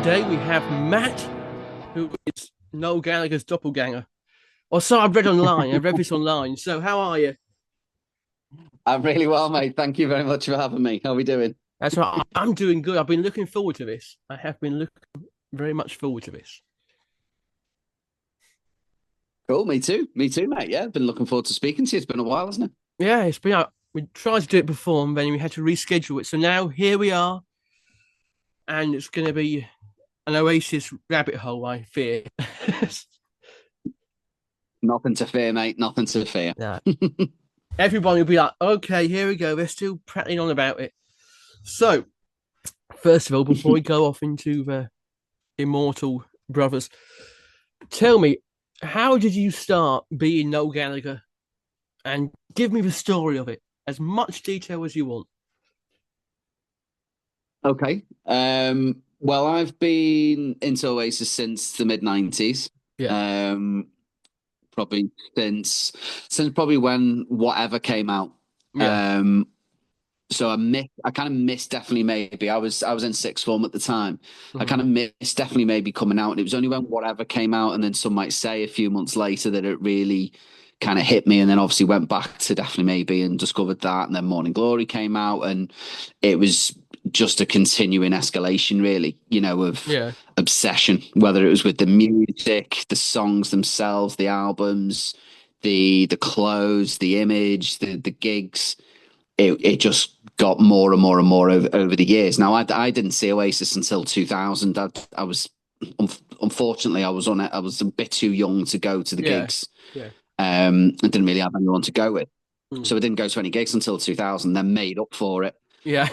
today we have Matt, who is Noel Gallagher's doppelganger. Or so I've read online. I've read this online. So how are you? I'm really well, mate. Thank you very much for having me. How are we doing? That's right. I'm doing good. I've been looking forward to this. I have been looking very much forward to this. Cool. Me too. Me too, mate. Yeah, been looking forward to speaking to you. It's been a while, hasn't it? Yeah, it's been out. We tried to do it before and then we had to reschedule it. So now here we are, and it's going to be an Oasis rabbit hole, I fear. Nothing to fear, mate. Nothing to fear. Yeah. Everyone will be like, okay, here we go. They're still prattling on about it. So, first of all, before we go off into the immortal brothers, tell me, how did you start being Noel Gallagher? And give me the story of it, as much detail as you want. Okay. Well, I've been into Oasis since the mid '90s. Yeah, Um, Probably since probably when Whatever came out. yeah, Um, so I kind of missed definitely maybe. I was in sixth form at the time. I mhm, kind of missed definitely maybe coming out, and it was only when Whatever came out, and then some might say a few months later that it really kind of hit me, and then obviously went back to definitely maybe and discovered that, and then Morning Glory came out, and it was just a continuing escalation, really, of yeah, obsession, whether it was with the music, the songs themselves, the albums, the clothes, the image, the gigs. It just got more and more and more over the years. Now, I didn't see Oasis until 2000. I was unfortunately I was a bit too young to go to the yeah, gigs. yeah, I didn't really have anyone to go with, mm, so I didn't go to any gigs until 2000. Then made up for it. yeah.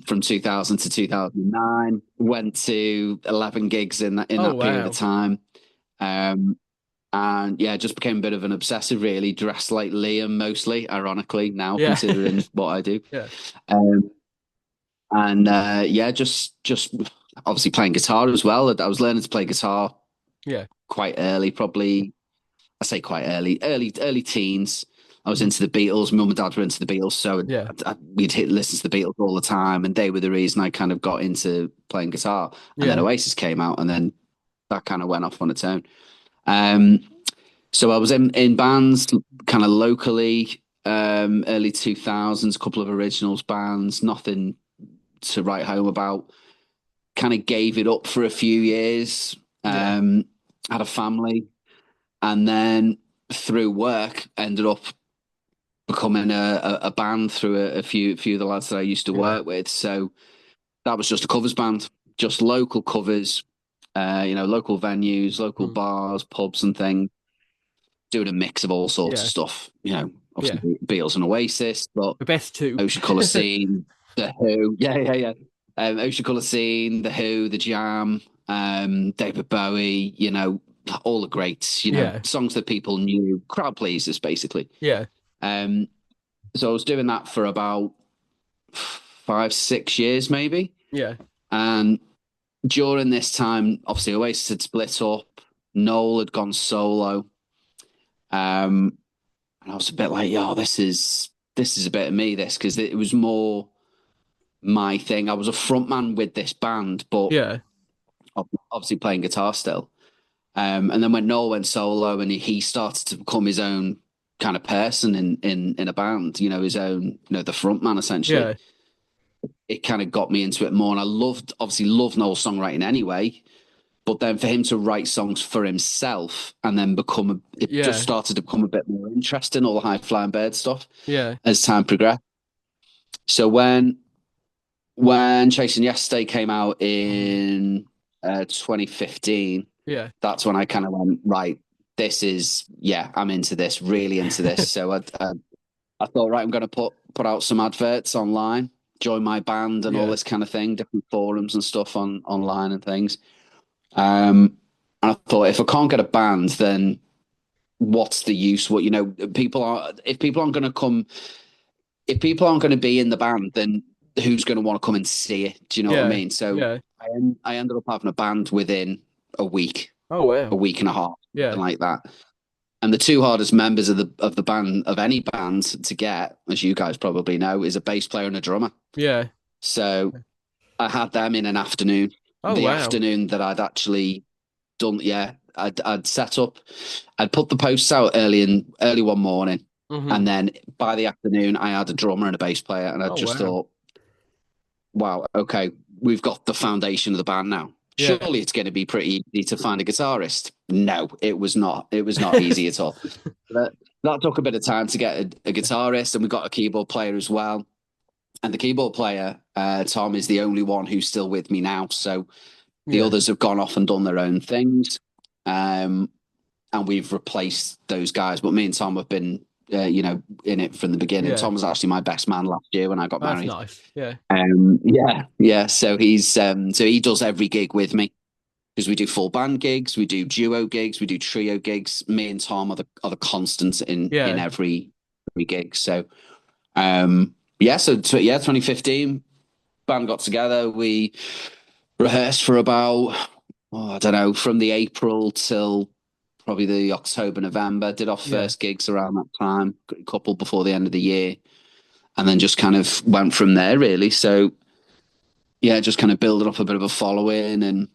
From 2000 to 2009, went to 11 gigs in Oh that period of wow. time. Um, and yeah, just became a bit of an obsessive, really. Dressed like Liam, mostly, ironically, now Yeah, considering what I do. yeah, Um, and yeah, just obviously playing guitar as well. I was learning to play guitar yeah, quite early, probably. I say quite early teens. I was mhm, into the Beatles. Mum and Dad were into the Beatles, so yeah, listen to the Beatles all the time, and they were the reason I kind of got into playing guitar. And then yeah, Oasis came out, and then that kind of went off on its own. Um, so I was in bands kind of locally, early 2000s, a couple of originals bands, nothing to write home about. Kind of gave it up for a few years. yeah, Had a family, and then through work ended up becoming a band through a few of the lads that I used to yeah, work with. So that was just a covers band, just local covers, local venues, local mm, bars, pubs, and things, doing a mix of all sorts of yeah, stuff. Obviously yeah. Beatles and Oasis, but The best two. Ocean Colour Scene, The Who, yeah, yeah, yeah. Ocean Colour Scene, The Who, The Jam, David Bowie, all the greats, Yeah, songs that people knew, crowd pleasers, basically. yeah, Um, so I was doing that for about 5, 6 years, maybe. yeah, And during this time, obviously Oasis had split up. Noel had gone solo. And I was a bit like, yo, this is a bit of me, this, because it was more my thing. I was a front man with this band, but yeah, obviously playing guitar still. And then when Noel went solo and he started to become his own kind of person in a band, his own, the front man essentially. yeah, It kind of got me into it more. And I obviously loved Noel's songwriting anyway. But then for him to write songs for himself and then it just yeah, started to become a bit more interesting, all the high flying bird stuff yeah, as time progressed. So when Chasing Yesterday came out in 2015, yeah, that's when I kind of went, right, yeah, I'm into this, really into this. So I thought, right, I'm going to put out some adverts online, join my band and all yeah, this kind of thing, different forums and stuff online and things. And I thought, if I can't get a band, then what's the use? People are if people aren't going to come, if people aren't going to be in the band, then who's going to want to come and see it? Do you know what I yeah, mean? So yeah. I ended up having a band within a week, Oh a wow. week and a half, something Yeah, like that. And the two hardest members of the band, of any band, to get, as you guys probably know, is a bass player and a drummer. yeah, So I had them in an afternoon. Oh the wow. afternoon that I'd actually done. Yeah, I'd set up. I'd put the posts out early one morning, Hmm. and then by the afternoon, I had a drummer and a bass player, and I Oh just wow. thought, wow, okay, we've got the foundation of the band now. Yeah. Surely it's going to be pretty easy to find a guitarist. No, it was not. It was not easy at all. That, that took a bit of time to get a guitarist, and we got a keyboard player as well. And the keyboard player, Tom, is the only one who's still with me now. So the Yeah. others have gone off and done their own things, and we've replaced those guys. But me and Tom have been, in it from the beginning. Yeah. Tom was actually my best man last year when I got That's married. nice. Yeah. Yeah, yeah. So he does every gig with me because we do full band gigs, we do duo gigs, we do trio gigs. Me and Tom are the constants in Yeah. every gig. So yeah, 2015 band got together. We rehearsed for about I don't know, from the April till probably the October, November. Did our Yeah. first gigs around that time, a couple before the end of the year, and then just kind of went from there really. So yeah, just kind of building up a bit of a following and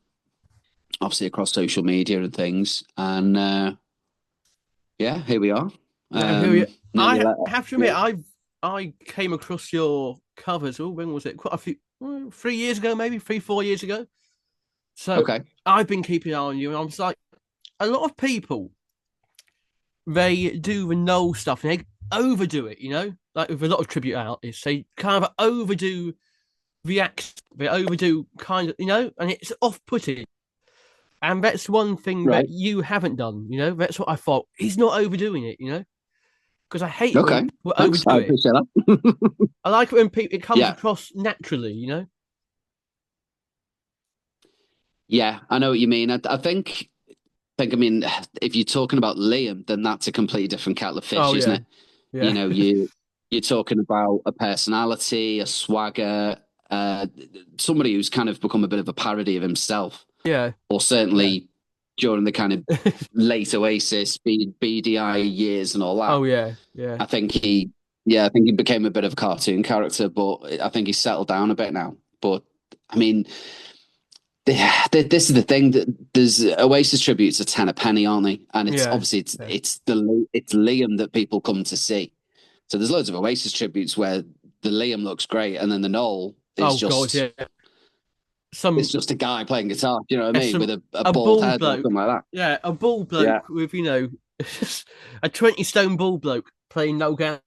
obviously across social media and things. And yeah, here we are. Yeah. Here we. Nearly I let have to admit, yeah. I came across your covers. Oh, when was it? Quite a few, 3 years ago, maybe 3, 4 years ago. So Okay. I've been keeping an eye on you, and I was like, a lot of people they do the Noel stuff and they overdo it. Like with a lot of tribute artists, they kind of overdo the act. They overdo kind of, and it's off-putting. And that's one thing that Right. you haven't done. That's what I thought. He's not overdoing it. Because I hate it when Okay. people Thanks. I overdo it. appreciate that. I like it when it comes Yeah. across naturally. Yeah. I know what you mean. I think, I mean, if you're talking about Liam, then that's a completely different kettle of fish, Oh isn't yeah, it? You yeah, know, you're talking about a personality, a swagger, uh, somebody who's kind of become a bit of a parody of himself, yeah, or yeah. certainly during the kind of late Oasis, BDI years and all that. Oh yeah, yeah, I think I think he became a bit of a cartoon character, but I think he's settled down a bit now. But I mean, this is the thing that there's Oasis tributes are 10 a penny, aren't they? And it's yeah, obviously it's yeah. it's Liam that people come to see. So there's loads of Oasis tributes where the Liam looks great, and then the Noel is Oh god, just yeah. Some it's just a guy playing guitar. Do you know what I mean? some With a a bald bald head or bloke. something like that. Yeah, a bald Yeah. bloke with a 20 stone bald bloke playing no gas.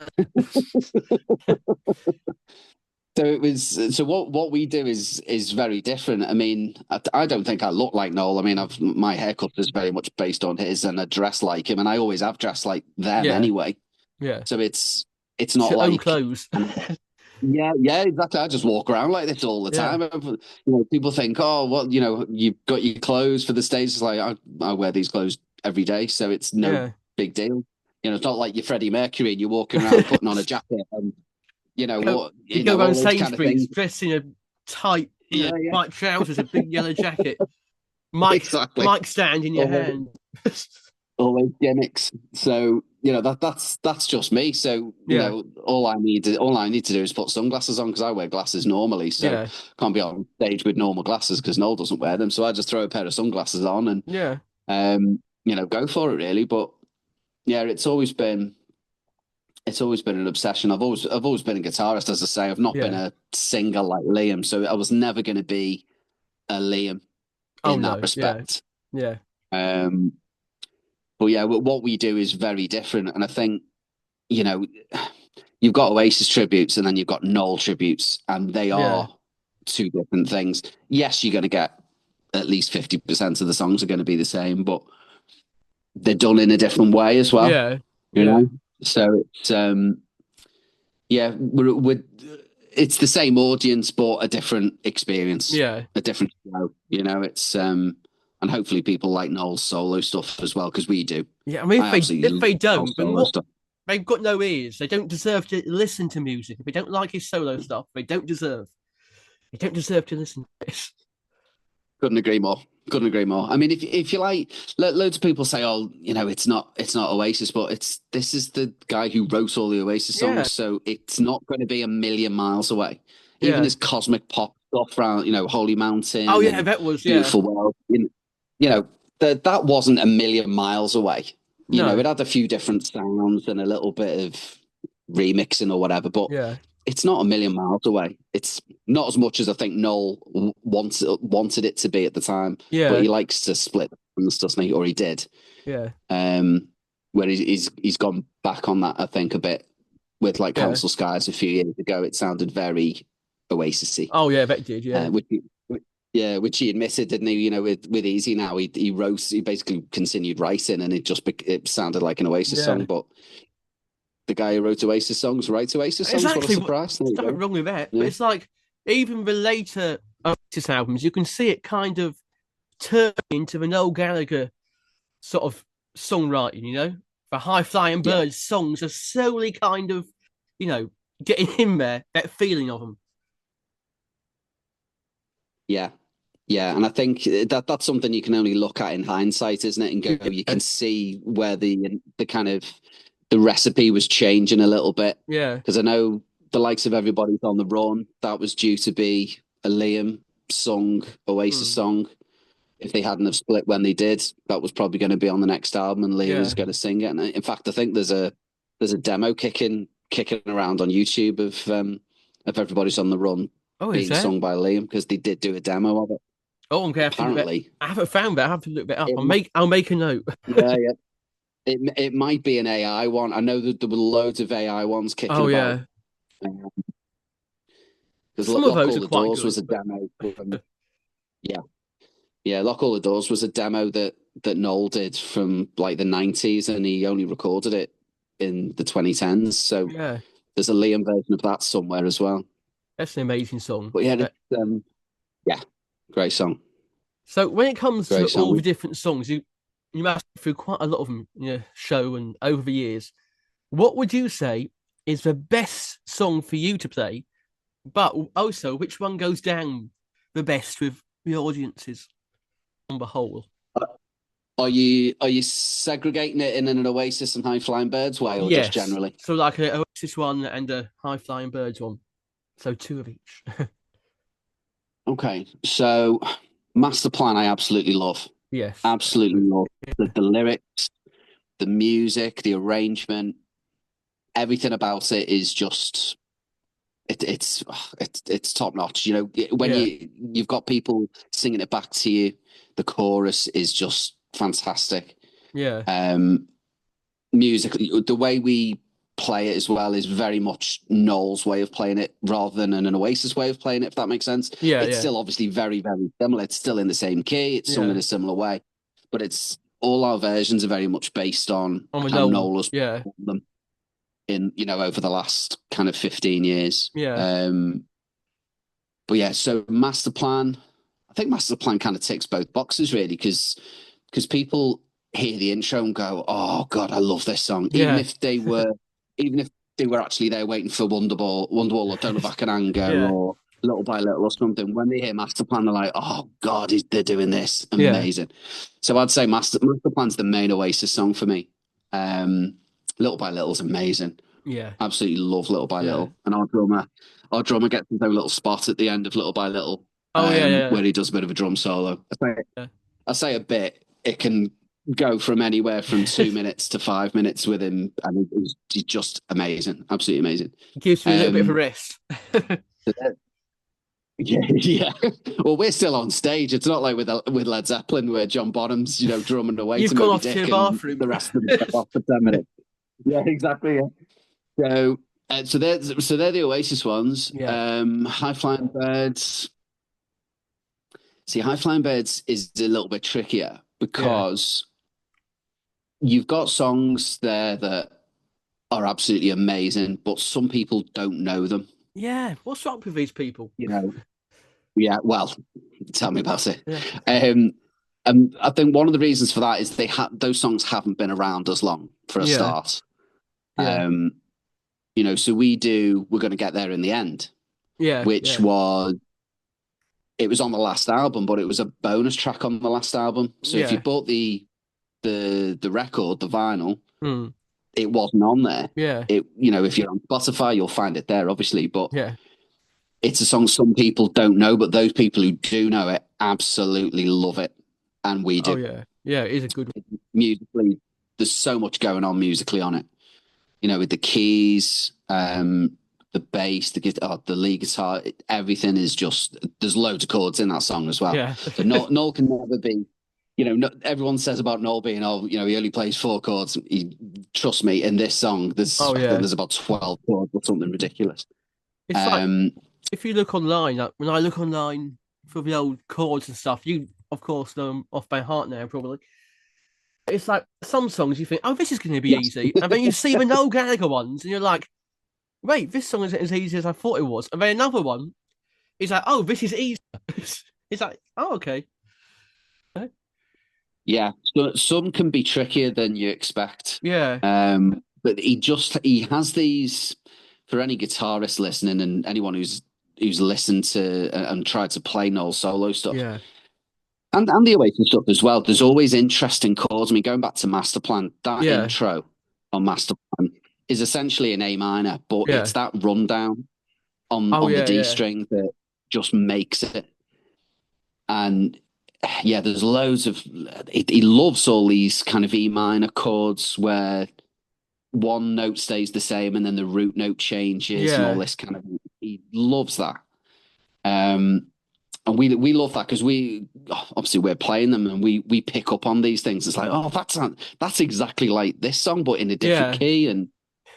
So what we do is very different. I mean, I don't think I look like Noel. I mean, my haircut is very much based on his, and I dress like him, and I always have dressed like them Yeah, anyway. yeah. So it's It's not your own like clothes. yeah, yeah, exactly. I just walk around like this all the Yeah, time. People think, oh, well, you've got your clothes for the stage. It's like I wear these clothes every day, so it's no yeah. big deal. It's not like you're Freddie Mercury and you're walking around putting on a jacket and go what you go around all those kind of Sainsbury's things. dressed in a tight, Yeah, yeah, white trousers, a big yellow jacket, mic exactly. mic stand in your All hand. those gimmicks. So that's just me. So Yeah, all I need to do is put sunglasses on because I wear glasses normally. So yeah, can't be on stage with normal glasses because Noel doesn't wear them. So I just throw a pair of sunglasses on and yeah, go for it really. But yeah, it's always been an obsession. I've always been a guitarist, as I say. I've not been yeah. a singer like Liam, so I was never going to be a Liam Oh in that no, yeah, respect. yeah, Um, but yeah, what we do is very different, and I think you know you've got Oasis tributes and then you've got Noel tributes, and they yeah, are two different things. Yes, you're going to get at least 50% of the songs are going to be the same, but they're done in a different way as well. yeah, You yeah, know, so yeah, it's the same audience, but a different experience, yeah, a different show. It's and hopefully people like Noel's solo stuff as well because we do. yeah. I mean, I absolutely if love they Noel's don't, then solo what? stuff. They've got no ears. They don't deserve to listen to music. If they don't like his solo stuff, they don't deserve. They don't deserve to listen to this. Couldn't agree more. Couldn't agree more. I mean, if you like, loads of people say, "Oh, it's not Oasis," but this is the guy who wrote all the Oasis Yeah, songs, so it's not going to be a million miles away. Even yeah, his cosmic pop stuff around, Holy Oh Mountain yeah, and that was yeah. Beautiful World. That wasn't a million miles away. No, It had a few different sounds and a little bit of remixing or whatever, but yeah, it's not a million miles away. It's not as much as I think Noel wanted it to be at the time, but yeah, he likes to split and stuff, doesn't he? Or he did. yeah, Um, where he's gone back on that, I think, a bit with like yeah. Council Skies a few years ago. It sounded very Oasis-y, Oh yeah, that did yeah, yeah, which he admitted, didn't he? With Easy Now, he basically continued writing, and it sounded like an Oasis yeah. song, but the guy who wrote Oasis songs writes Oasis songs. What a Exactly. surprise! There There's you nothing go. wrong with that, but Yeah, it's like even the later Oasis albums, you can see it kind of turn into the Noel Gallagher sort of songwriting. The High Flying yeah, Birds songs are slowly kind of, you know, getting in there that feeling of them. yeah. Yeah, and I think that's something you can only look at in hindsight, isn't it? And go, you Yeah, can see where the kind of the recipe was changing a little bit. yeah, Because I know the likes of Everybody's on the Run, that was due to be a Liam song, Oasis mm, song. If they hadn't have split when they did, that was probably going to be on the next album, and Liam was yeah. going to sing it. And in fact, I think there's a demo kicking around on YouTube of Everybody's on the Run Oh, is being there? sung by Liam because they did do a demo of it. Oh, I'm gonna have to look that. Apparently, I haven't found that. I have to look that up. it I'll make a note. yeah, yeah. It might be an AI one. I know that there were loads of AI ones kicking Oh about yeah, because some of Lock those All are the quite Doors good, was a but demo. Yeah, yeah, Lock All the Doors was a demo that Noel did from like the 90s, and he only recorded it in the 2010s. So yeah, there's a Liam version of that somewhere as well. that's an amazing song. But yeah, Uh, yeah, great song, So when it comes to great all the song. different songs, you must go through quite a lot of them, show and over the years. What would you say is the best song for you to play? But also, which one goes down the best with the audiences on the whole? Are you segregating it in an Oasis and High Flying Birds way, or just Yes. generally? So like a Oasis one and a High Flying Birds one. So two of each. Okay, so Master Plan, I absolutely love. Yes. Absolutely love the lyrics, the music, the arrangement, everything about it is just it's top notch. When Yeah. you've got people singing it back to you, the chorus is just fantastic. Yeah. Um, music, the way we play it as well is very much Noel's way of playing it rather than an Oasis way of playing it, if that makes sense. Yeah. It's Yeah. still obviously very, very similar. It's still in the same key, it's sung in Yeah. a similar way, but it's all our versions are very much based on On the how Noel. Noel has Yeah. performed them in, over the last kind of 15 years. Yeah. But yeah, so Master Plan, I think Master Plan kind of ticks both boxes really, because people hear the intro and go, "Oh God, I love this song," Yeah. even if they were actually there waiting for Wonderwall, or Don't Look Back in Anger, Yeah. or Little by Little or something. When they hear Master Plan, they're like, "Oh God, they're doing this Yeah. amazing." So I'd say Master Plan's the main Oasis song for me. Um, Little by Little's amazing. Yeah. Absolutely love Little by Yeah. Little, and our drummer gets his own little spot at the end of Little by Little, Oh yeah. Yeah. where he does a bit of a drum solo. Yeah. I say a bit. It can go from anywhere from 2 minutes to 5 minutes with him, and he's just amazing, absolutely amazing. Gives me a little bit of a Um, rest. yeah, yeah. Well, we're still on stage. It's not like with Led Zeppelin where John Bonham's drumming away You've to gone Moby off to the Dick, and bathroom. the rest of them step off for 10 minutes. Yeah, exactly. Yeah. So they're the Oasis ones. Yeah. High Flying Birds. See, High Flying Birds is a little bit trickier Yeah. because you've got songs there that are absolutely amazing, but some people don't know them. Yeah. What's wrong with these people? You know, yeah. Well, tell me about it. Yeah. Um, I think one of the reasons for that is those songs haven't been around as long for a Yeah. start. Yeah. Um, so we're going to get there in the end, Yeah. which Yeah. was it was on the last album, but it was a bonus track on the last album. So if you Yeah. bought the record, the vinyl, Hmm. it wasn't on there. Yeah. If you're on Spotify, you'll find it there, obviously. But Yeah. it's a song some people don't know, but those people who do know it absolutely love it, and we Oh do. yeah, yeah, it is a good one. Musically, there's so much going on musically on it. With the keys, the bass, the guitar, the lead guitar, everything is just. There's loads of chords in that song as well. Yeah. So Noel can never be. No, everyone says about Noel being, oh, he only plays four chords. Trust me, in this song, Oh I think yeah. there's about 12 chords or something ridiculous. It's like Um, if you look online, like when I look online for the old chords and stuff, you of course know them off by heart now, probably. It's like some songs you think, oh, this is going to be yes, easy, and then you see the Noel Gallagher ones, and you're like, wait, this song isn't as easy as I thought it was. And then another one is like, oh, this is easy. It's like, oh, okay. yeah. So, some can be trickier than you expect. Yeah, But he has these for any guitarist listening and anyone who's listened to and tried to play Noel solo stuff. yeah, And the Oasis stuff as well. There's always interesting chords. I mean, going back to Masterplan, that yeah, intro on Masterplan is essentially an A minor, but yeah. it's that rundown Oh, on the yeah, D yeah, string that just makes it. And yeah, there's loads of. He loves all these kind of E minor chords where one note stays the same and then the root note changes and all yeah, this kind of. He loves that. Um, and we love that because we obviously we're playing them and we pick up on these things. It's like, oh, that's exactly like this song, but in a different yeah, key and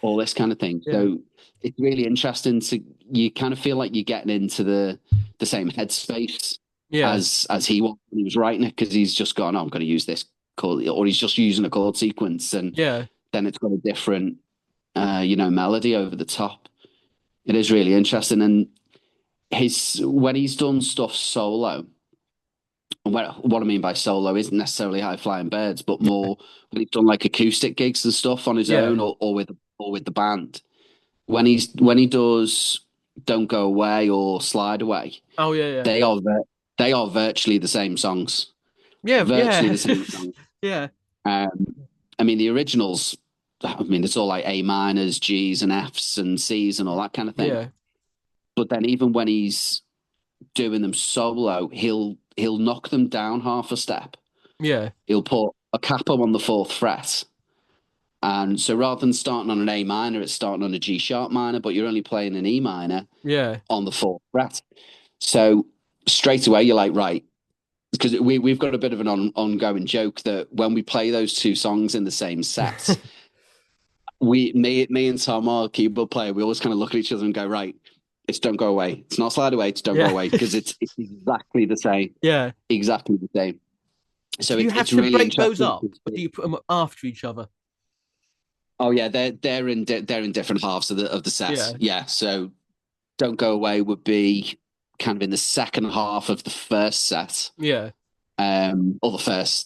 all this kind of thing. yeah, So it's really interesting to you kind of feel like you're getting into the same headspace yeah, as he was when he was writing it because he's just gone, oh, I'm going to use this chord, or he's just using a chord sequence and yeah, then it's got a different melody over the top. It is really interesting and his when he's done stuff solo. And what I mean by solo isn't necessarily high flying birds, but more when he's done like acoustic gigs and stuff on his yeah. own or with the band. When he does "Don't Go Away" or "Slide Away," Oh, yeah, yeah, they are they are virtually the same songs, yeah, virtually yeah, the same songs. yeah, Um, I mean the originals. I mean it's all like A minors, G's, and F's and C's and all that kind of thing. yeah, But then even when he's doing them solo, he'll knock them down half a step. yeah, He'll put a capo on the fourth fret. And so rather than starting on an A minor, it's starting on a G sharp minor, but you're only playing an E minor yeah, on the fourth fret. So straight away, you're like, right, because we've got a bit of an ongoing joke that when we play those two songs in the same set, me and Tom, our keyboard player, we always kind of look at each other and go, right, it's Don't Go Away. It's not Slide Away, it's Don't Go yeah, Away, because it's exactly the same. yeah. Exactly the same. So Do you have it's to really break those interesting. up, or do you put them after each other? Oh yeah, they're in different halves of the set. Yeah, Yeah, so Don't Go Away would be kind of in the second half of the first set, yeah, or the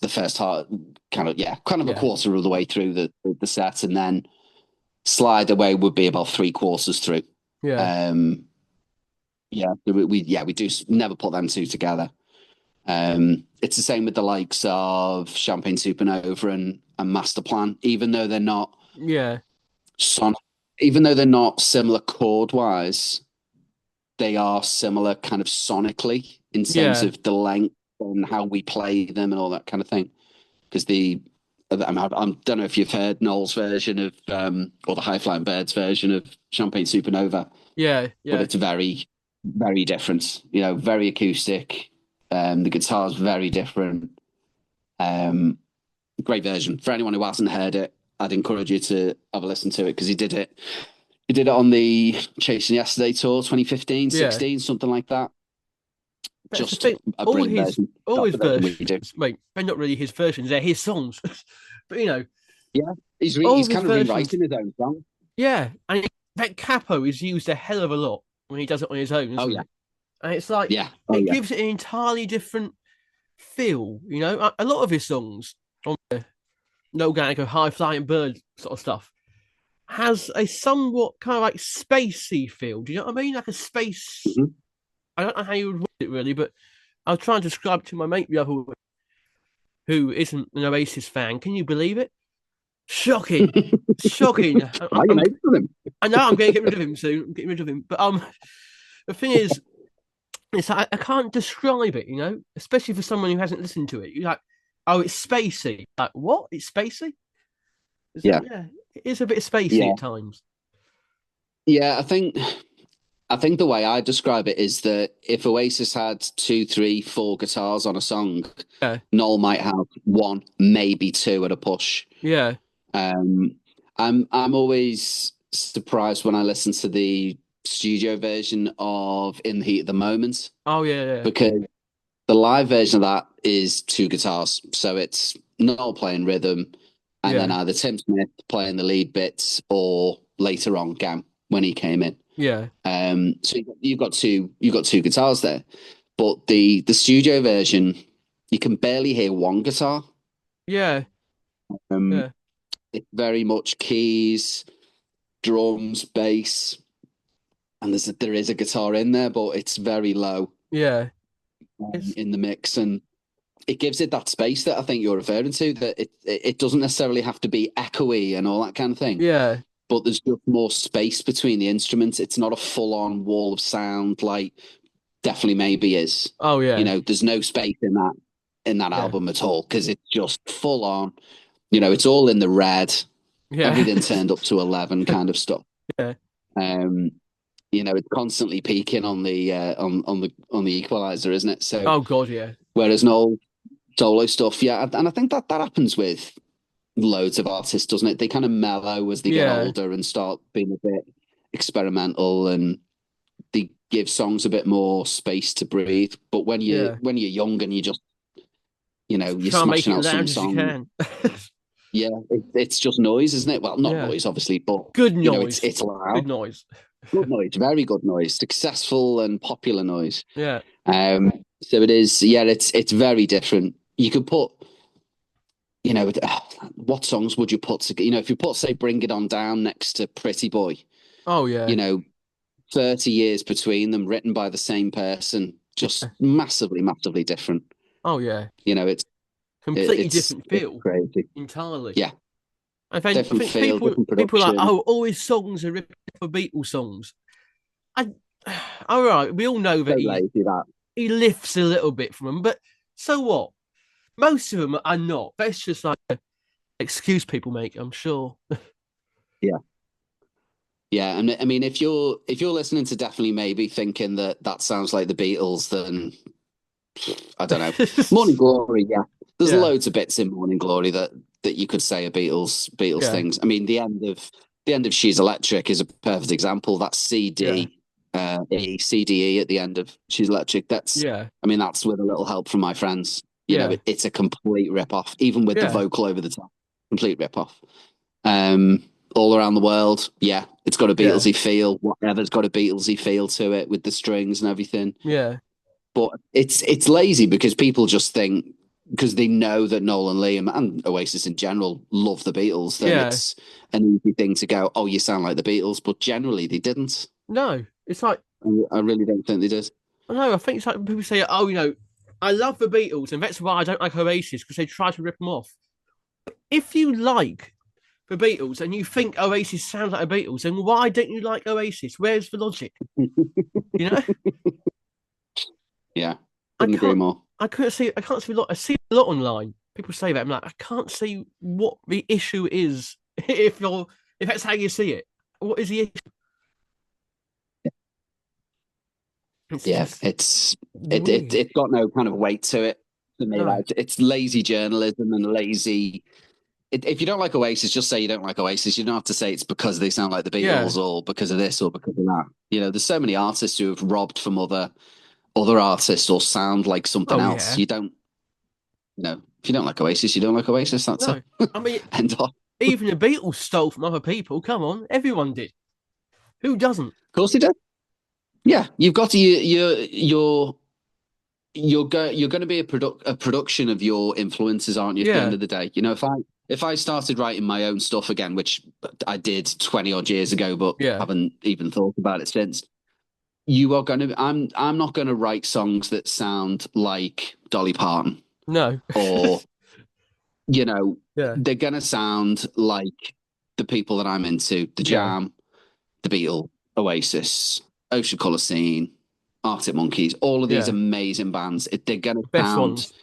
first half, kind of a yeah, quarter of the way through the set, and then Slide Away would be about three quarters through. yeah, Um, yeah, we do never put them two together. It's the same with the likes of Champagne Supernova and Master Plan, yeah, son, even though they're not similar chord wise, they are similar kind of sonically in terms yeah, of the length and how we play them and all that kind of thing. Because I don't know if you've heard Noel's version of or the High Flying Birds version of Champagne Supernova, yeah, but yeah, it's very, very different. Very acoustic. The guitar's very different. Um, Great version. For anyone who hasn't heard it, I'd encourage you to have a listen to it because he did it. He did it on the Chasing Yesterday tour, 2015, yeah. 16, something like that. That's the Just thing. a brilliant version. All Not his the version we do. versions, mate, they're not really his versions. They're his songs. But Yeah, all he's of his kind of versions, rewriting his own song. yeah. And that capo is used a hell of a lot when he does it on his own, Oh isn't yeah, it? And it's like yeah, oh it yeah. gives it an entirely different feel. A lot of his songs on the No Gallagher High Flying Bird sort of stuff has a somewhat kind of like spacey feel. Do you know what I mean? Like a space. Mhm. I don't know how you would word it really, but I was trying to describe to my mate the other week, who isn't an Oasis fan. Can you believe it? Shocking, shocking. Why are you making for him? I know I'm going to get rid of him soon. I'm getting rid of him, but the thing is, it's like, I can't describe it, you know, especially for someone who hasn't listened to it. You're like, oh, it's spacey. Like, what? It's spacey? It's like, Yeah, yeah, it is a bit spacey yeah, at times. yeah. I think the way I describe it is that if Oasis had two, three, four guitars on a song, Yeah, Noel might have one, maybe two at a push. yeah, Um, I'm always surprised when I listen to the studio version of "In the Heat of the Moment" oh yeah, yeah, because the live version of that is two guitars, so it's Noel playing rhythm, and then yeah, either Tim Smith playing the lead bits, or later on Gam when he came in. yeah, So you've got two guitars there, but the studio version, you can barely hear one guitar. yeah, Um, yeah, it's very much keys, drums, bass, and there is a guitar in there, but it's very low yeah. It's in the mix, and it gives it that space that I think you're referring to. That it doesn't necessarily have to be echoey and all that kind of thing, yeah, but there's just more space between the instruments. It's not a full-on wall of sound like definitely maybe is. oh yeah, There's no space in that yeah, album at all because it's just full on. It's all in the red, yeah, everything turned up to 11 kind of stuff. yeah. Um, it's constantly peaking on the equalizer, isn't it? So Oh god, yeah, whereas no solo stuff, yeah, and I think that happens with loads of artists, doesn't it? They kind of mellow as they get yeah, older and start being a bit experimental, and they give songs a bit more space to breathe. But when you yeah. when you're young and you just Just you're try and make smashing it out some loud as you song, can. yeah, it's just noise, isn't it? Well, not Yeah, noise, obviously, but good it's noise, it's good loud, noise. good noise, very good noise, successful and popular noise. Yeah. So it is, yeah, it's very different. You could put, what songs would you put to, if you put, say, Bring It On Down next to Pretty Boy, Oh you yeah, know, 30 years between them, written by the same person, just yeah. massively, massively different. Oh yeah. It's Completely it's different it's feel crazy. entirely. Yeah, I different think feel, different people are like, production. oh, all his songs are ripping for Beatles songs. I, all right, we all know So that lazy that. he lifts a little bit from them, but so what? Most of them are not. That's just like an excuse people make. I'm sure. Yeah. Yeah, and I mean, if you're listening to Definitely Maybe thinking that sounds like the Beatles, then I don't know. Morning Glory, yeah. There's Yeah, loads of bits in Morning Glory that you could say are Beatles yeah, things. I mean, the end of She's Electric is a perfect example. That yeah, CDE at the end of She's Electric. yeah, I mean, that's with a little help from my friends. yeah, It's a complete rip off, even with the yeah, vocal over the top. Complete rip off. Um, all around the world, yeah, it's got a yeah, Beatlesy feel. Whatever's got a Beatlesy feel to it with the strings and everything. yeah, But it's lazy because people just think because they know that Noel and Liam and Oasis in general love the Beatles, then yeah. it's an easy thing to go, oh, you sound like the Beatles. But generally, they didn't. No, it's like I really don't think they did. I know. I think it's like when people say, "Oh, I love the Beatles, and that's why I don't like Oasis because they try to rip them off." If you like the Beatles and you think Oasis sounds like the Beatles, then why don't you like Oasis? Where's the logic? You know, Yeah, I couldn't agree can't. more. I can't see a lot. I see a lot online. People say that. I'm like, I can't see what the issue is if that's how you see it. What is the issue? It's Yeah, just weird. it's got no kind of weight to it for me. No. Like it's lazy journalism and lazy. If you don't like Oasis, just say you don't like Oasis. You don't have to say it's because they sound like the Yeah. Beatles or because of this or because of that. There's so many artists who have robbed from other artists or sound like something Oh else. yeah. If you don't like Oasis, you don't like Oasis. That's it. No. I mean, End of. Of even the Beatles stole from other people. Come on, everyone did. Who doesn't? course they do. Yeah, you've got to you're going to be a production of your influences, aren't you? At the end Yeah. of the day, if I started writing my own stuff again, which I did 20 odd years ago, but Yeah. haven't even thought about it since. You are going to. I'm not going to write songs that sound like Dolly Parton, No. or you know, Yeah. they're going to sound like the people that I'm into: the Yeah. Jam, the Beatles, Oasis, Ocean Colour Scene. Arctic Monkeys, all of these Yeah, amazing bands. They're going to best sound, ones.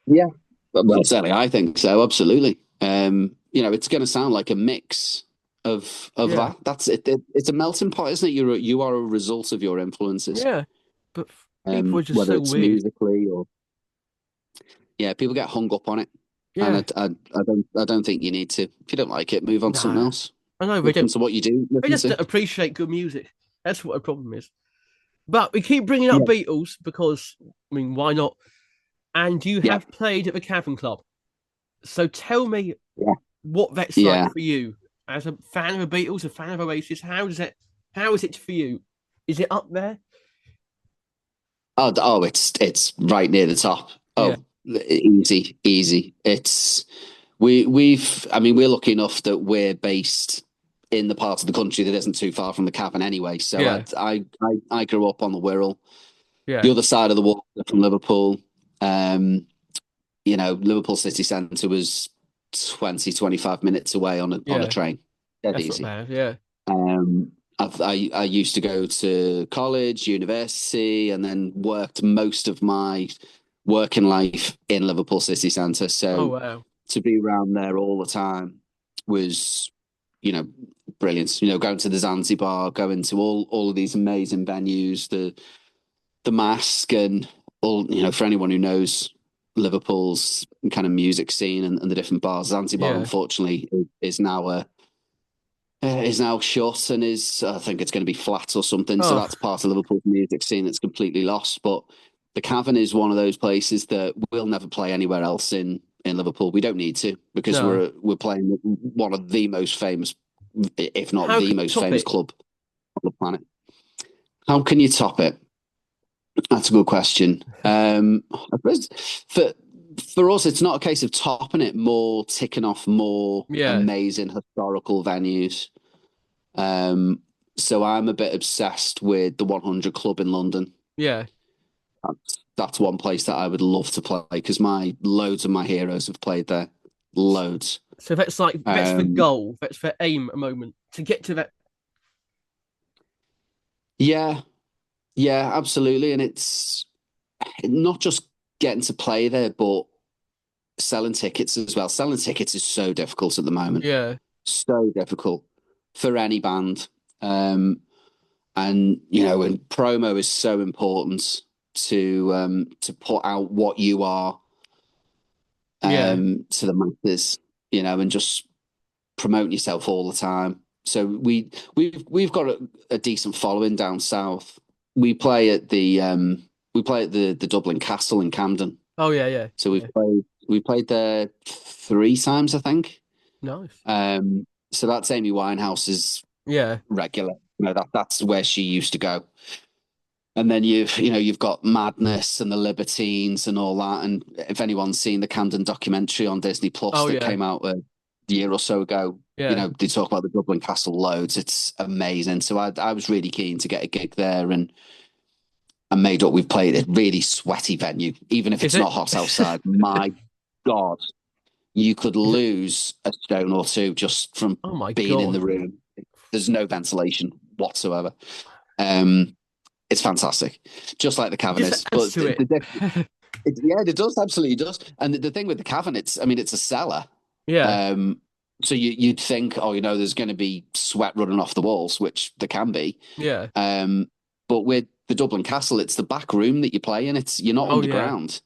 yeah. Well, certainly I think so. Absolutely. It's going to sound like a mix of Yeah, that. That's it. It's a melting pot, isn't it? You are a result of your influences, yeah. But people are just whether so it's weird. musically or yeah. People get hung up on it, and Yeah, I don't think you need to. If you don't like it, move on to something nah. else. I know they Listen don't. to what you do. They Listen just to don't appreciate good music. That's what the problem is. But we keep bringing up yeah, Beatles because I mean, why not? And you yeah, have played at the Cavern Club, so tell me yeah, what that's like yeah. for you as a fan of the Beatles, a fan of Oasis. How does it? How is it for you? Is it up there? It's right near the top. Yeah, Oh, easy, easy. I mean, we're lucky enough that we're based in the part of the country that isn't too far from the Cavern anyway. So yeah, I grew up on the Wirral, the yeah, other side of the water from Liverpool. Um, Liverpool city centre was 20, 25 minutes away on a yeah. train. Dead That's not easy. bad. Yeah, I used to go to college, university, and then worked most of my working life in Liverpool city centre. oh So wow. to be around there all the time was, you know, brilliant. Going to the Zanzibar, going to all of these amazing venues, the Mask, and all. For anyone who knows Liverpool's kind of music scene and the different bars, Zanzibar Yeah, unfortunately is now shut and is I think it's going to be flat or something. So oh that's part of Liverpool's music scene that's completely lost. But the Cavern is one of those places that we'll never play anywhere else in Liverpool. We don't need to because no. we're playing one of the most famous, if not How the can you most top famous it? club on the planet. How can you top it? That's a good question. I suppose for us, it's not a case of topping it, more ticking off more Yeah, amazing historical venues. Um, so I'm a bit obsessed with the 100 Club in London. yeah. That's one place that I would love to play because my loads of my heroes have played there. Loads. So that's like that's the Um, goal. That's the aim at the moment to get to that. yeah, yeah, absolutely. And it's not just getting to play there, but selling tickets as well. Selling tickets is so difficult at the moment. Yeah, So difficult for any band. And promo is so important to put out what you are yeah. to the masses, and just promote yourself all the time. So we've got a decent following down south. We play at the Dublin Castle in Camden. Oh yeah, yeah, So yeah. we played there 3 times, I think. Nice. So that's Amy Winehouse's Yeah. regular. That's where she used to go. And then you've got Madness and the Libertines and all that. And if anyone's seen the Camden documentary on Disney Plus Oh that yeah, came out a year or so ago, yeah. they talk about the Dublin Castle loads. It's amazing. So I was really keen to get a gig there, and I made up. We've played a really sweaty venue, even if Is it's it? not hot outside. My God, you could Is it? lose a stone or two just from Oh my being in the god. room. There's no ventilation whatsoever. Um, it's fantastic, just like the It Cavern just is. adds But to it. yeah, it does absolutely does. And the thing with the Cavern, I mean, it's a cellar. Yeah, Um, so you'd think, oh, there's going to be sweat running off the walls, which there can be. yeah. Um, but with the Dublin Castle, it's the back room that you play in. You're not Oh yeah, underground.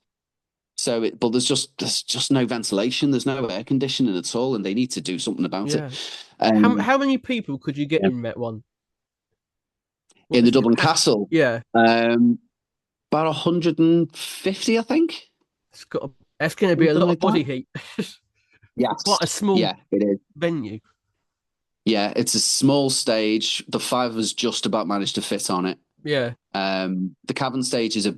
But there's just no ventilation. There's no air conditioning at all, and they need to do something about it. yeah. Um, How many people could you get yeah. in that one? In the What's the Dublin capacity? Castle, Yeah, um, about 150, I think, it's got. That's going to be a something lot of like that. body heat for Yes, quite a small yeah, it is. venue. Yeah, it's a small stage. The five of us just about managed to fit on it. Yeah, The Cavern stage is a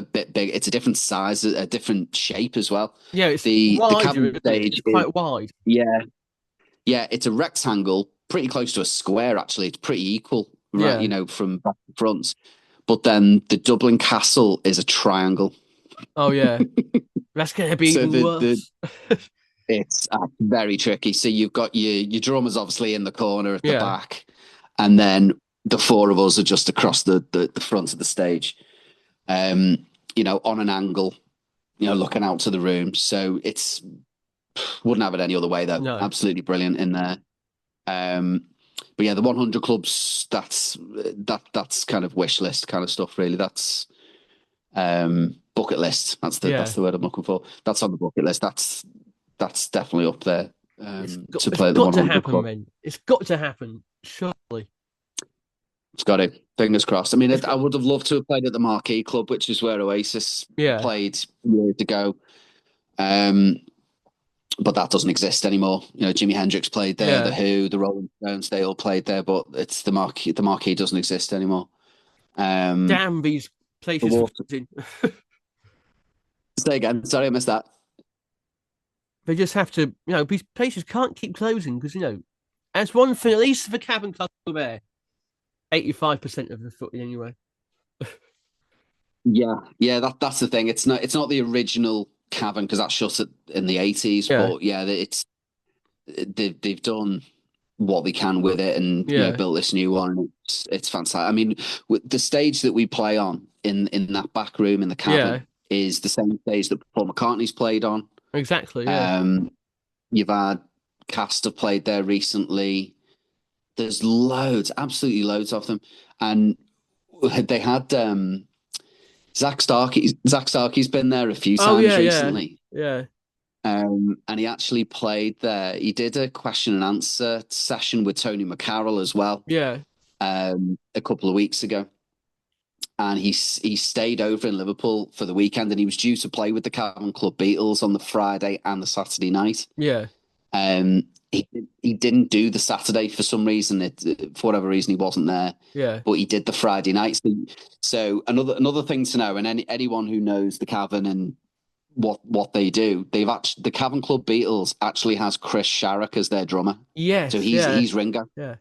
bit big. It's a different size, a different shape as well. yeah. It's The wider, Cavern isn't it? stage It's is quite wide. yeah, yeah. It's a rectangle, pretty close to a square. Actually, it's pretty equal, right? Yeah. From back to front. But then the Dublin Castle is a triangle. Oh yeah. That's going to be So even the worse. it's very tricky. So you've got your drummers obviously in the corner at the Yeah, back, and then the four of us are just across the front of the stage, um, on an angle, looking out to the room. So it's wouldn't have it any other way though. No. Absolutely brilliant in there. Um, but yeah, the 100 clubs, that's kind of wish list kind of stuff, really. That's bucket list. That's Yeah. the word I'm looking for. That's on the bucket list. That's definitely up there. To It's play at the got to 100 happen, club. man. It's got to happen. Surely. It's got it. Fingers crossed. I mean, It's I got would have loved to have played at the Marquee Club, which is where Oasis yeah. played years ago. Um, but that doesn't exist anymore. Jimi Hendrix played there, the Yeah. Who, the Rolling Stones, they all played there, but it's the Marquee. The Marquee doesn't exist anymore. Um, Damn these the places for water. closing. Say again. Sorry, I missed that. They just have to, these places can't keep closing because, as one thing, at least for cabin club there, 85% of the footing anyway. Yeah, yeah. That's the thing. It's not the original Cavern because that shut it in the 80s. Yeah. But yeah, they've done what they can with it, and Yeah. built this new one. It's fantastic. I mean, with the stage that we play on in that back room in the Yeah. Cavern is the same stage that Paul McCartney's played on. Exactly. Yeah. Um, you've had cast have played there recently. There's loads, absolutely loads of them, and they had Zach Starkey's been there a few Oh, times yeah. Yeah. recently. Yeah. And he actually played there. He did a question and answer session with Tony McCarroll as well, Yeah. a couple of weeks ago. And he stayed over in Liverpool for the weekend, and he was due to play with the Cavern Club Beatles on the Friday and the Saturday night. Yeah. Um, he didn't do the Saturday for some reason. For whatever reason, he wasn't there. Yeah. But he did the Friday night. So another thing to know, and anyone who knows the Cavern and what they do, the Cavern Club Beatles actually has Chris Sharrock as their drummer. So Yes. Yeah. he's Ringo. Yeah.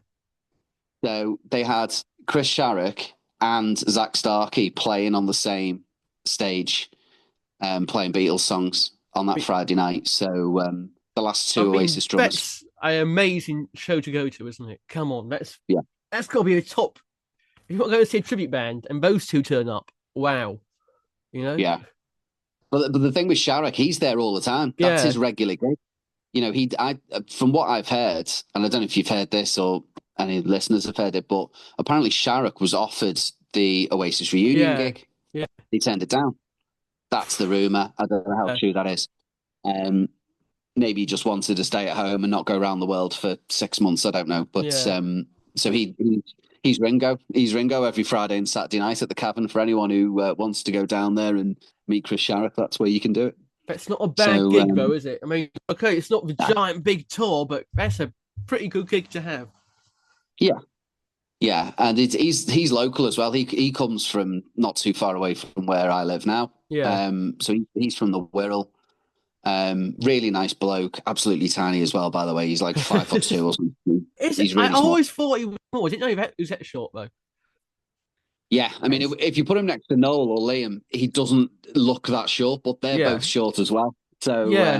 So they had Chris Sharrock and Zach Starkey playing on the same stage, playing Beatles songs on that Friday night. So the last I two mean, Oasis drummers, that's an amazing show to go to, isn't it? Come on, yeah, that's got to be a top. If you're not going to see a tribute band and those two turn up, wow, you know? yeah. But the thing with Sharrock, he's there all the time. That's Yeah, his regular gig. From what I've heard, and I don't know if you've heard this or any listeners have heard it, but apparently Sharrock was offered the Oasis reunion yeah, gig. yeah, He turned it down. That's the rumor. I don't know how yeah, true that is. Um, maybe he just wanted to stay at home and not go around the world for 6 months. I don't know. But yeah. so he's Ringo. He's Ringo every Friday and Saturday night at the Cavern for anyone who wants to go down there and meet Chris Sharrock. That's where you can do it. That's not a bad So gig, though, is it? I mean, okay, it's not the nah, giant big tour, but that's a pretty good gig to have. yeah, yeah, and he's local as well. He comes from not too far away from where I live now. Yeah. So he's from the Wirral. Really nice bloke, absolutely tiny as well, by the way. He's like 5'2" or something. Is it? He's I really small. always thought he was small. I didn't know he was that short, though. Yeah, I mean, if you put him next to Noel or Liam, he doesn't look that short, but they're Yeah, both short as well. So yeah.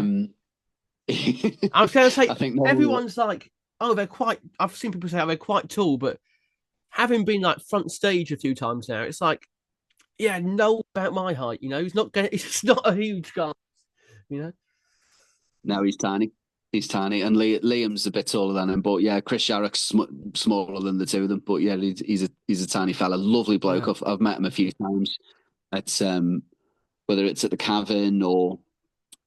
I was going to say, I think Noel, everyone's like, oh, they're quite, I've seen people say how they're quite tall, but having been like front stage a few times now, it's like, yeah, no about my height, he's not going to, he's not a huge guy, you know? no, he's tiny. He's tiny, and Liam's a bit taller than him. But yeah, Chris Sharrock's smaller than the two of them. But yeah, he's a tiny fella, lovely bloke. Yeah. I've met him a few times. At whether it's at the Cavern or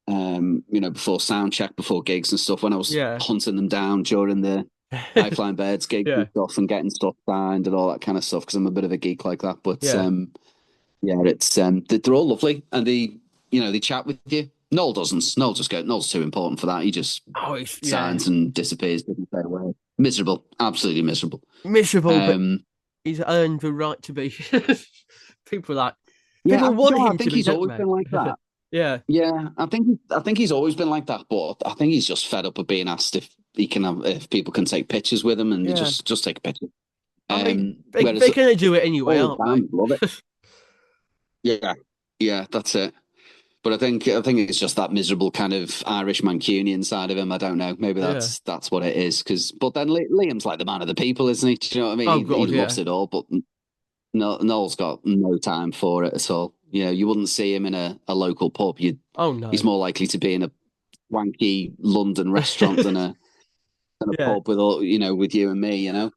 before sound check, before gigs and stuff. When I was Yeah. hunting them down during the High Flying Birds gigs Yeah. and stuff, and getting stuff signed and all that kind of stuff, because I'm a bit of a geek like that. But Yeah. yeah, it's they're all lovely, and they chat with you. Noel doesn't. Noel just go. Noel's too important for that. He just Oh, it's, yeah. signs and disappears. Doesn't say a word. Miserable. Absolutely miserable. Miserable, but Um, he's earned the right to be. People are like, yeah, people want I him to think be, he's don't always they? been like that. Yeah. Yeah, I think he's always been like that, but I think he's just fed up of being asked if people can take pictures with him, and they Yeah. just take a picture. I mean, Whereas they're going to do it anyway, all the aren't fans love it. Yeah, yeah, that's it. But I think it's just that miserable kind of Irish Mancunian side of him. I don't know. Maybe Yeah. that's what it is. But then Liam's like the man of the people, isn't he? Do you know what I Oh mean? He God, loves yeah. it all, but no, Noel's got no time for it at all. You wouldn't see him in a local pub. Oh He's no. more likely to be in a wanky London restaurant than a Yeah. pub with all with you and me.